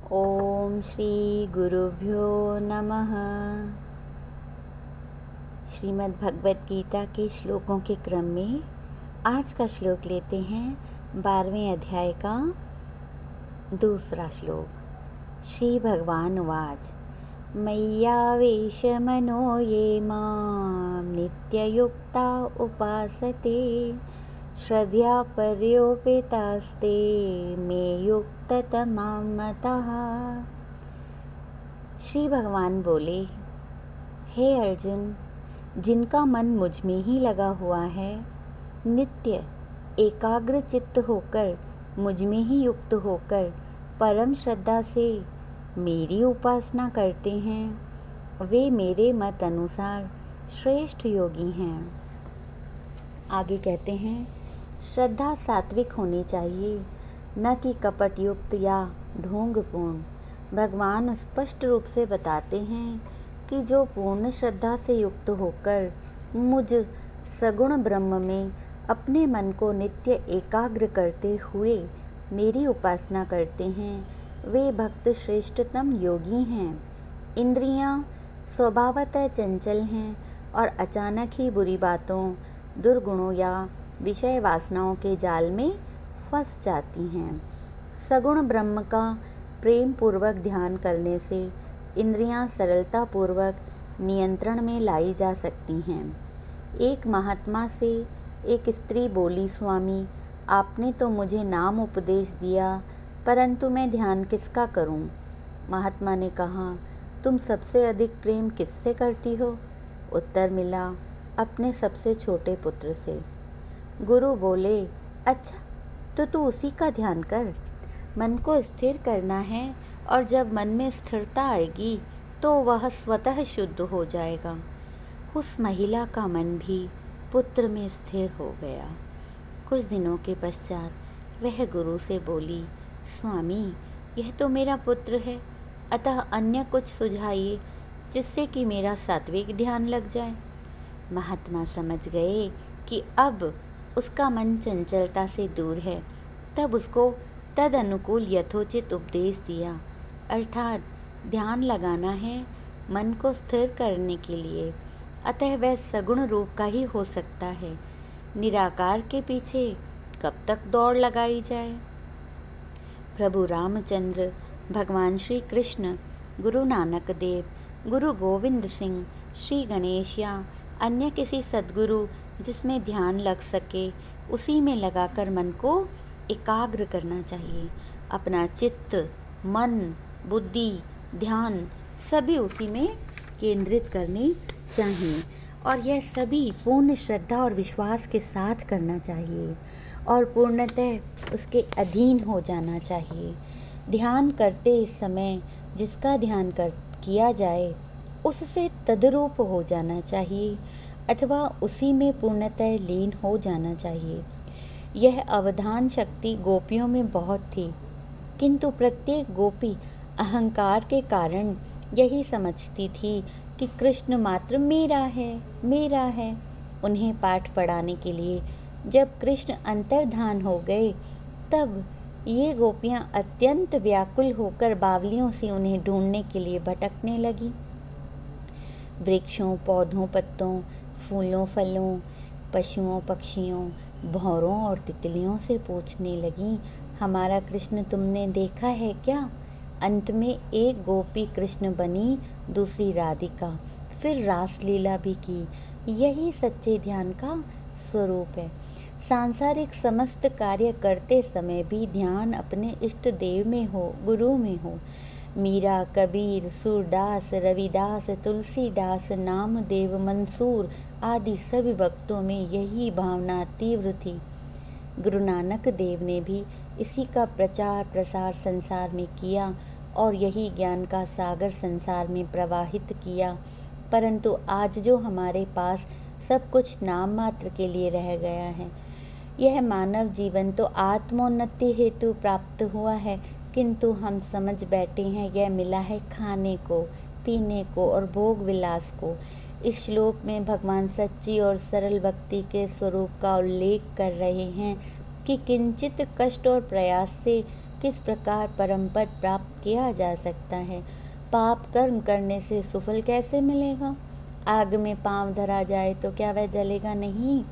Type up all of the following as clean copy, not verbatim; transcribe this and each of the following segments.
ओम श्री गुरुभ्यो नमः। श्रीमद् भगवद गीता के श्लोकों के क्रम में आज का श्लोक लेते हैं 12वें अध्याय का दूसरा श्लोक। श्री भगवान उवाच मय्यावेश मनो ये मां नित्ययुक्ता उपासते श्रद्धया पर्योपेतास्ते मे युक्ततमां मतः। श्री भगवान बोले, हे अर्जुन, जिनका मन मुझ में ही लगा हुआ है, नित्य एकाग्र चित्त होकर मुझ में ही युक्त होकर परम श्रद्धा से मेरी उपासना करते हैं, वे मेरे मत अनुसार श्रेष्ठ योगी हैं। आगे कहते हैं, श्रद्धा सात्विक होनी चाहिए, न कि कपट युक्त या ढोंगपूर्ण। भगवान स्पष्ट रूप से बताते हैं कि जो पूर्ण श्रद्धा से युक्त होकर मुझ सगुण ब्रह्म में अपने मन को नित्य एकाग्र करते हुए मेरी उपासना करते हैं, वे भक्त श्रेष्ठतम योगी हैं। इंद्रियां स्वभावतः चंचल हैं और अचानक ही बुरी बातों, दुर्गुणों या विषय वासनाओं के जाल में फंस जाती हैं। सगुण ब्रह्म का प्रेम पूर्वक ध्यान करने से इंद्रियां सरलता पूर्वक नियंत्रण में लाई जा सकती हैं। एक महात्मा से एक स्त्री बोली, स्वामी, आपने तो मुझे नाम उपदेश दिया, परंतु मैं ध्यान किसका करूं? महात्मा ने कहा, तुम सबसे अधिक प्रेम किससे करती हो? उत्तर मिला, अपने सबसे छोटे पुत्र से। गुरु बोले, अच्छा, तो तू उसी का ध्यान कर। मन को स्थिर करना है और जब मन में स्थिरता आएगी तो वह स्वतः शुद्ध हो जाएगा। उस महिला का मन भी पुत्र में स्थिर हो गया। कुछ दिनों के पश्चात वह गुरु से बोली, स्वामी, यह तो मेरा पुत्र है, अतः अन्य कुछ सुझाइए जिससे कि मेरा सात्विक ध्यान लग जाए। महात्मा समझ गए कि अब उसका मन चंचलता से दूर है, तब उसको तद अनुकूल यथोचित उपदेश दिया, अर्थात ध्यान लगाना है मन को स्थिर करने के लिए, अतः वह सगुण रूप का ही हो सकता है। निराकार के पीछे कब तक दौड़ लगाई जाए? प्रभु रामचंद्र, भगवान श्री कृष्ण, गुरु नानक देव, गुरु गोविंद सिंह, श्री गणेश या अन्य किसी सद्गुरु जिसमें ध्यान लग सके, उसी में लगाकर मन को एकाग्र करना चाहिए। अपना चित्त, मन, बुद्धि, ध्यान सभी उसी में केंद्रित करने चाहिए और यह सभी पूर्ण श्रद्धा और विश्वास के साथ करना चाहिए और पूर्णतः उसके अधीन हो जाना चाहिए। ध्यान करते समय जिसका ध्यान किया जाए उससे तद्रूप हो जाना चाहिए अथवा उसी में पूर्णतः लीन हो जाना चाहिए। यह अवधान शक्ति गोपियों में बहुत थी, किंतु प्रत्येक गोपी अहंकार के कारण यही समझती थी कि कृष्ण मात्र मेरा है। उन्हें पाठ पढ़ाने के लिए जब कृष्ण अंतर्धान हो गए, तब ये गोपियां अत्यंत व्याकुल होकर बावलियों से उन्हें ढूंढने के लिए भटकने लगी। वृक्षों, पौधों, पत्तों, फूलों, फलों, पशुओं, पक्षियों, भौरों और तितलियों से पूछने लगी, हमारा कृष्ण तुमने देखा है क्या? अंत में एक गोपी कृष्ण बनी, दूसरी राधिका, फिर रासलीला भी की। यही सच्चे ध्यान का स्वरूप है। सांसारिक समस्त कार्य करते समय भी ध्यान अपने इष्ट देव में हो, गुरु में हो। मीरा, कबीर, सूरदास, रविदास, तुलसीदास, नामदेव, मंसूर आदि सभी भक्तों में यही भावना तीव्र थी। गुरु नानक देव ने भी इसी का प्रचार प्रसार संसार में किया और यही ज्ञान का सागर संसार में प्रवाहित किया। परंतु आज जो हमारे पास सब कुछ नाम मात्र के लिए रह गया है, यह मानव जीवन तो आत्मोन्नति हेतु प्राप्त हुआ है, किंतु हम समझ बैठे हैं यह मिला है खाने को, पीने को और भोग विलास को। इस श्लोक में भगवान सच्ची और सरल भक्ति के स्वरूप का उल्लेख कर रहे हैं कि किंचित कष्ट और प्रयास से किस प्रकार परम पद प्राप्त किया जा सकता है। पाप कर्म करने से सुफल कैसे मिलेगा? आग में पांव धरा जाए तो क्या वह जलेगा नहीं?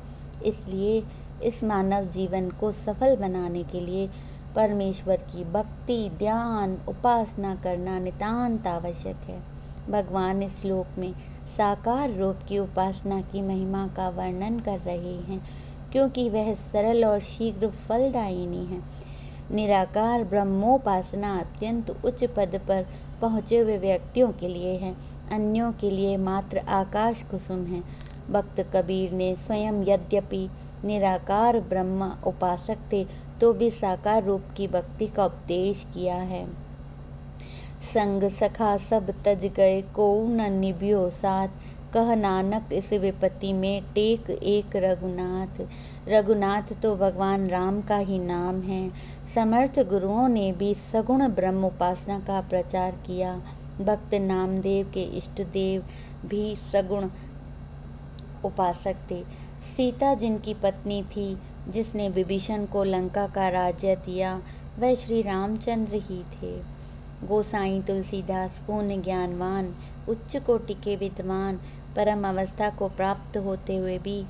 इसलिए इस मानव जीवन को सफल बनाने के लिए परमेश्वर की भक्ति, ध्यान, उपासना करना नितांत आवश्यक है। भगवान इस श्लोक में साकार रूप की उपासना की महिमा का वर्णन कर रहे हैं, क्योंकि वह सरल और शीघ्र फलदायिनी है। निराकार ब्रह्मोपासना अत्यंत उच्च पद पर पहुँचे हुए व्यक्तियों के लिए है, अन्यों के लिए मात्र आकाश कुसुम है। भक्त कबीर ने स्वयं यद्यपि निराकार ब्रह्म उपासक थे तो भी साकार रूप की भक्ति का उपदेश किया है। संग सखा सब तज गए, कोउ न निभ्यो साथ, कह नानक इस विपत्ति में टेक एक रघुनाथ। रघुनाथ तो भगवान राम का ही नाम है। समर्थ गुरुओं ने भी सगुण ब्रह्म उपासना का प्रचार किया। भक्त नामदेव के इष्ट देव भी सगुण उपासक थे। सीता जिनकी पत्नी थी, जिसने विभीषण को लंका का राज्य दिया, वह श्री रामचंद्र ही थे। गोसाई तुलसीदास पूर्ण ज्ञानवान, उच्च कोटि के विद्वान, परम अवस्था को प्राप्त होते हुए भी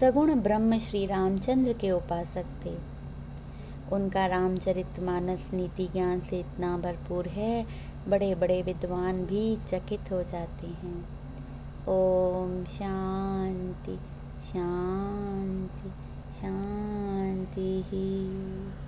सगुण ब्रह्म श्री रामचंद्र के उपासक थे। उनका रामचरितमानस नीति ज्ञान से इतना भरपूर है, बड़े बड़े विद्वान भी चकित हो जाते हैं। ओम शांति शांति शांति ही।